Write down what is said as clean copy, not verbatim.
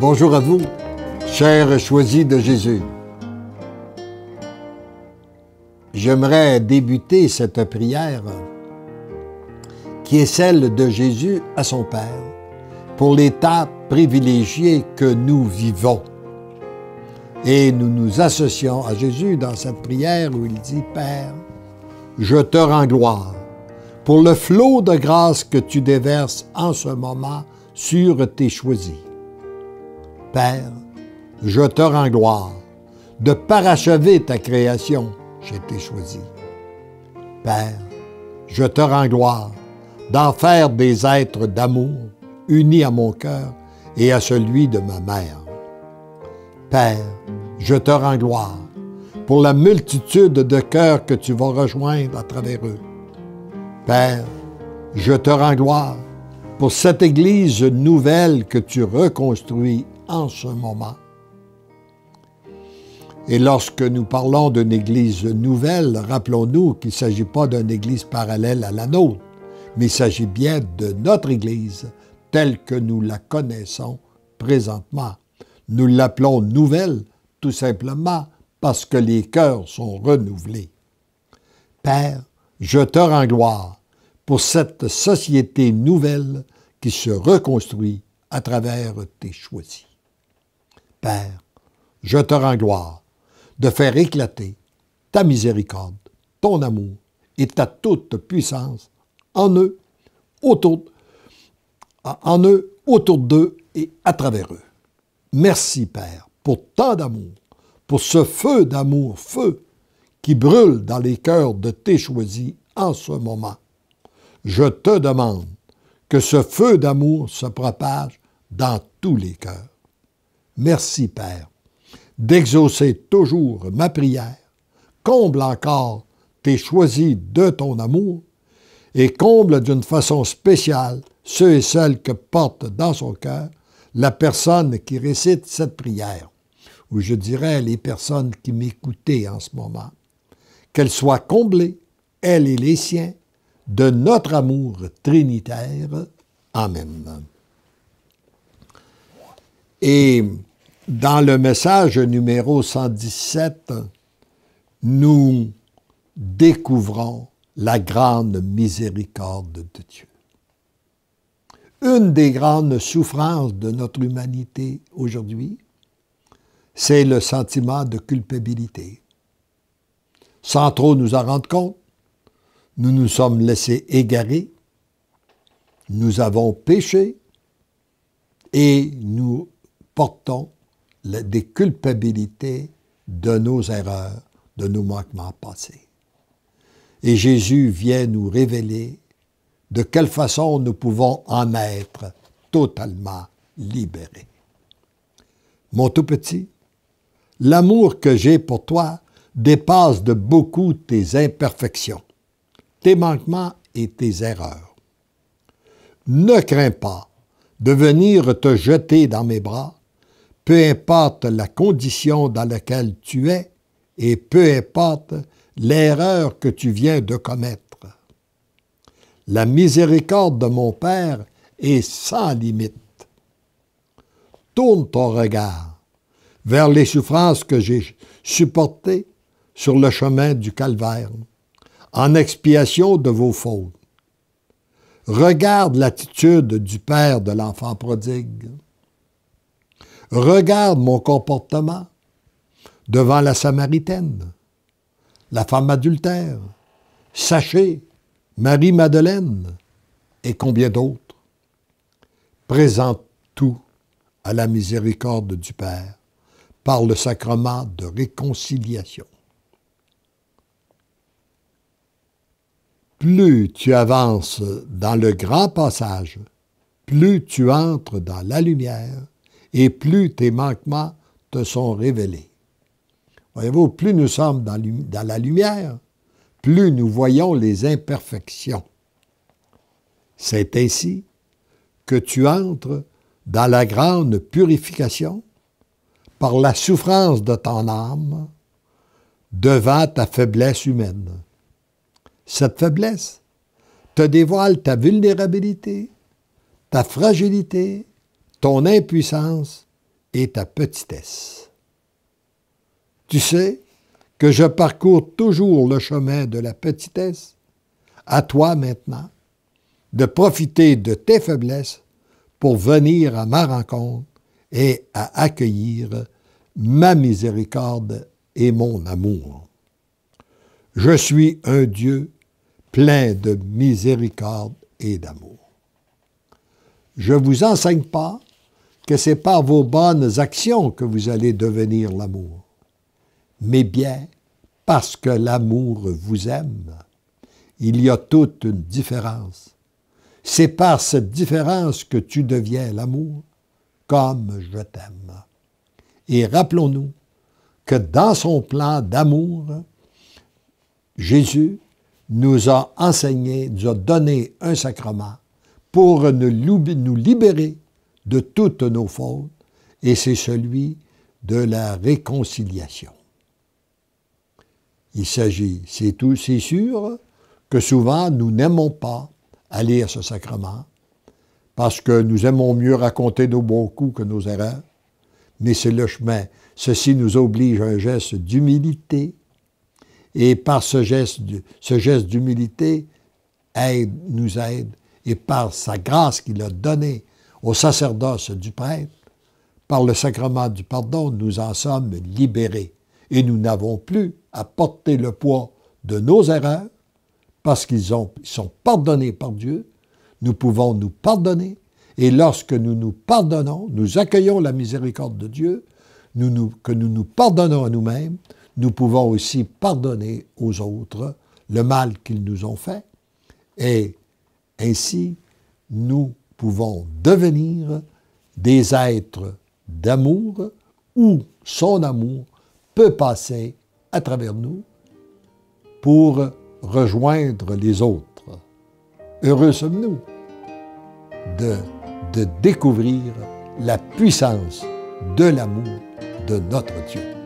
Bonjour à vous, chers choisis de Jésus. J'aimerais débuter cette prière qui est celle de Jésus à son Père pour l'état privilégié que nous vivons. Et nous nous associons à Jésus dans cette prière où il dit « Père, je te rends gloire pour le flot de grâce que tu déverses en ce moment sur tes choisis. Père, je te rends gloire de parachever ta création chez tes choisis. Père, je te rends gloire d'en faire des êtres d'amour unis à mon cœur et à celui de ma mère. Père, je te rends gloire pour la multitude de cœurs que tu vas rejoindre à travers eux. Père, je te rends gloire pour cette Église nouvelle que tu reconstruis en ce moment. Et lorsque nous parlons d'une Église nouvelle, rappelons-nous qu'il ne s'agit pas d'une Église parallèle à la nôtre, mais il s'agit bien de notre Église telle que nous la connaissons présentement. Nous l'appelons nouvelle tout simplement parce que les cœurs sont renouvelés. Père, je te rends gloire pour cette société nouvelle qui se reconstruit à travers tes choisis. Père, je te rends gloire de faire éclater ta miséricorde, ton amour et ta toute puissance en eux, autour d'eux et à travers eux. Merci, Père, pour tant d'amour, pour ce feu d'amour, feu qui brûle dans les cœurs de tes choisis en ce moment. Je te demande que ce feu d'amour se propage dans tous les cœurs. Merci, Père, d'exaucer toujours ma prière. Comble encore tes choisis de ton amour et comble d'une façon spéciale ceux et celles que porte dans son cœur la personne qui récite cette prière, ou je dirais les personnes qui m'écoutaient en ce moment. Qu'elles soient comblées, elles et les siens, de notre amour trinitaire. Amen. Et dans le message numéro 117, nous découvrons la grande miséricorde de Dieu. Une des grandes souffrances de notre humanité aujourd'hui, c'est le sentiment de culpabilité. Sans trop nous en rendre compte, nous nous sommes laissés égarer, nous avons péché et nous portons des culpabilités de nos erreurs, de nos manquements passés. Et Jésus vient nous révéler de quelle façon nous pouvons en être totalement libérés. Mon tout petit, l'amour que j'ai pour toi dépasse de beaucoup tes imperfections, tes manquements et tes erreurs. Ne crains pas de venir te jeter dans mes bras, peu importe la condition dans laquelle tu es et peu importe l'erreur que tu viens de commettre. La miséricorde de mon Père est sans limite. Tourne ton regard vers les souffrances que j'ai supportées sur le chemin du calvaire, en expiation de vos fautes. Regarde l'attitude du Père de l'enfant prodigue. Regarde mon comportement devant la Samaritaine, la femme adultère, Zachée, Marie-Madeleine et combien d'autres. Présente tout à la miséricorde du Père par le sacrement de réconciliation. Plus tu avances dans le grand passage, plus tu entres dans la lumière et plus tes manquements te sont révélés. Voyez-vous, plus nous sommes dans la lumière, plus nous voyons les imperfections. C'est ainsi que tu entres dans la grande purification par la souffrance de ton âme devant ta faiblesse humaine. Cette faiblesse te dévoile ta vulnérabilité, ta fragilité, ton impuissance et ta petitesse. Tu sais que je parcours toujours le chemin de la petitesse. À toi maintenant de profiter de tes faiblesses pour venir à ma rencontre et à accueillir ma miséricorde et mon amour. Je suis un Dieu plein de miséricorde et d'amour. Je ne vous enseigne pas que c'est par vos bonnes actions que vous allez devenir l'amour, mais bien parce que l'amour vous aime. Il y a toute une différence. C'est par cette différence que tu deviens l'amour, comme je t'aime. Et rappelons-nous que dans son plan d'amour, Jésus nous a enseigné, nous a donné un sacrement pour nous libérer de toutes nos fautes, et c'est celui de la réconciliation. Il s'agit, c'est sûr, que souvent nous n'aimons pas aller à ce sacrement, parce que nous aimons mieux raconter nos bons coups que nos erreurs, mais c'est le chemin. Ceci nous oblige à un geste d'humilité, et par ce geste d'humilité nous aide, et par sa grâce qu'il a donnée au sacerdoce du prêtre, par le sacrement du pardon, nous en sommes libérés. Et nous n'avons plus à porter le poids de nos erreurs, parce qu'ils sont pardonnés par Dieu. Nous pouvons nous pardonner, et lorsque nous nous pardonnons, nous accueillons la miséricorde de Dieu, que nous nous pardonnons à nous-mêmes, nous pouvons aussi pardonner aux autres le mal qu'ils nous ont fait, et ainsi, nous pouvons devenir des êtres d'amour où son amour peut passer à travers nous pour rejoindre les autres. Heureux sommes-nous de découvrir la puissance de l'amour de notre Dieu.